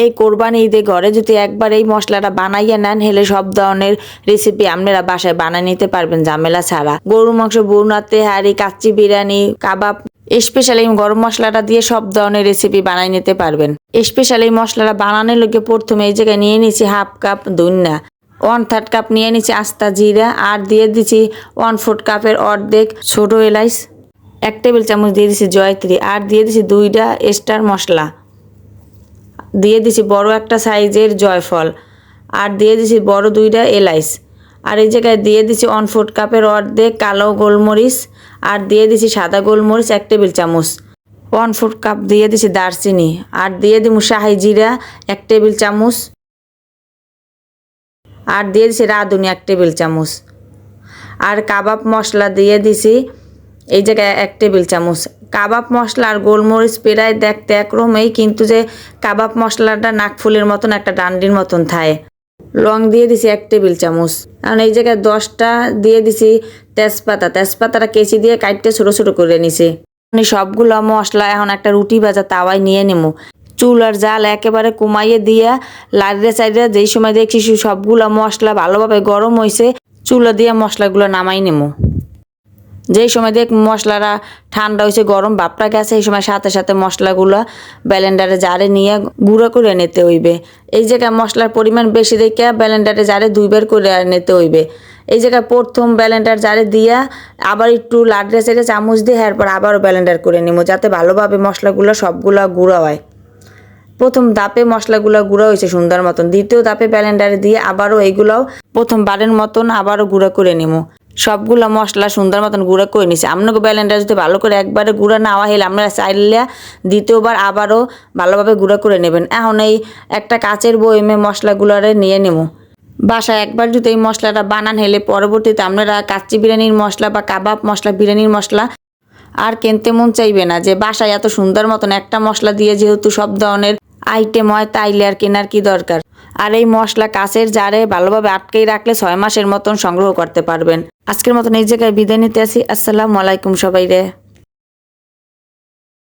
এই কোরবানি ঈদে ঘরে যদি একবার এই মশলাটা বানাইয়া নেন হলে সব ধরনের রেসিপি আপনারা বাসায় বানিয়ে নিতে পারবেন ঝামেলা ছাড়া। গরু মাংস, বোনা তেহারি, কাচ্চি বিরিয়ানি, কাবাব, স্পেশাল এই গরম মশলাটা দিয়ে সব ধরনের রেসিপি বানিয়ে নিতে পারবেন। স্পেশাল এই মশলাটা বানানোর লোকে প্রথমে এই জায়গায় নিয়ে নিচ্ছি হাফ কাপ ধনিয়া, 1/3 কাপ নিয়ে নিচ্ছি আস্তা জিরা, আর দিয়ে দিচ্ছি 1/4 কাপের অর্ধেক ছোট এলাচ, 1 টেবিল চামচ দিয়ে দিচ্ছি জয়ত্রী, আর দিয়ে দিচ্ছি 2টা স্টার মশলা, দিয়ে দিছি বড় একটা সাইজের জয়ফল, আর দিয়ে দিছি বড় 2টা এলাচ, আর এই জায়গায় দিয়ে দিছি 1/4 কাপের অর্ধেক কালো গোলমরিচ, আর দিয়ে দিছি সাদা গোলমরিচ 1 টেবিল চামচ, 1/4 কাপ দিয়ে দিছি দারচিনি, আর দিয়ে দিব শাহি জিরা 1 টেবিল চামচ, আর দিয়ে দিছি রাঁধুনি 1 টেবিল চামচ, আর কাবাব মশলা দিয়ে দিছি এই জায়গায় 1 টেবিল চামচ। কাবাব মশলা আর গোলমরিচ প্রায় দেখতে একরকমই, কিন্তু যে কাবাব মশলাটা নাকফুলের মতন একটা ডান্ডির মতন থাকে। লং দিয়ে দিছি 1 টেবিল চামচ। কারণ এই জায়গায় 10টা দিয়ে দিছি তেজপাতা, তেজপাতাটা কেচি দিয়ে কাটতে ছোটো ছোটো করে নিছি। সবগুলো মশলা এখন একটা রুটি ভাজা তাওয়ায় নিয়ে নেবো। চুলার জাল একেবারে কমাইয়ে দিয়া লাড়িয়ে চাইড়ে যেই সময় দেখছি সবগুলো মশলা ভালোভাবে গরম হয়েছে, চুলা দিয়ে মশলাগুলো নামাই নেবো। যেই সময় দেখ মশলাটা ঠান্ডা হয়েছে, গরম ভাপটা গেছে, এই সময় সাথে সাথে মশলাগুলো ব্লেন্ডারে জারে নিয়ে গুঁড়ো করে নিতে হইবে। এই জায়গায় মশলার পরিমাণ বেশি দেখে ব্লেন্ডারে জারে 2বার করে নিতে হইবে। এই জায়গায় প্রথম ব্লেন্ডার জারে দিয়া আবার একটু লাড়িয়ে চাইড়ে চামচ দিয়ে এরপর আবারও ব্লেন্ডার করে নিব, যাতে ভালোভাবে মশলাগুলো সবগুলো গুঁড়ো হয়। প্রথম ধাপে মশলাগুলো গুঁড়ো হয়েছে সুন্দর মতন, দ্বিতীয় ধাপে ব্লেন্ডারে দিয়ে আবারও এইগুলোও প্রথমবারের মতন আবারও গুঁড়ো করে নেব। সবগুলো মশলা সুন্দর মতন গুঁড়ো করে নিছি। আপনাকে ব্লেন্ডার যদি ভালো করে একবারে গুঁড়ো না হলে আপনারা চাইলে দ্বিতীয়বার আবারও ভালোভাবে গুঁড়ো করে নেবেন। এখন এই একটা কাচের বয়মে মশলাগুলোরে নিয়ে নেব। বাসায় একবার যদি এই মশলাটা বানান হলে পরবর্তীতে আপনারা কাচ্চি বিরিয়ানির মশলা বা কাবাব মশলা, বিরিয়ানির মশলা আর কিনতে মন চাইবে না, যে বাসায় এত সুন্দর মতন একটা মশলা দিয়ে যেহেতু সব ধরনের আইটেম হয়, তাইলে আর কেনার কি দরকার। আর এই মশলা কাচের জারে ভালোভাবে আটকেই রাখলে 6 মাসের মতন সংগ্রহ করতে পারবেন। আজকের মতন এই জায়গায় বিদায় নিতে আসি। আসসালামু আলাইকুম সবাইরে।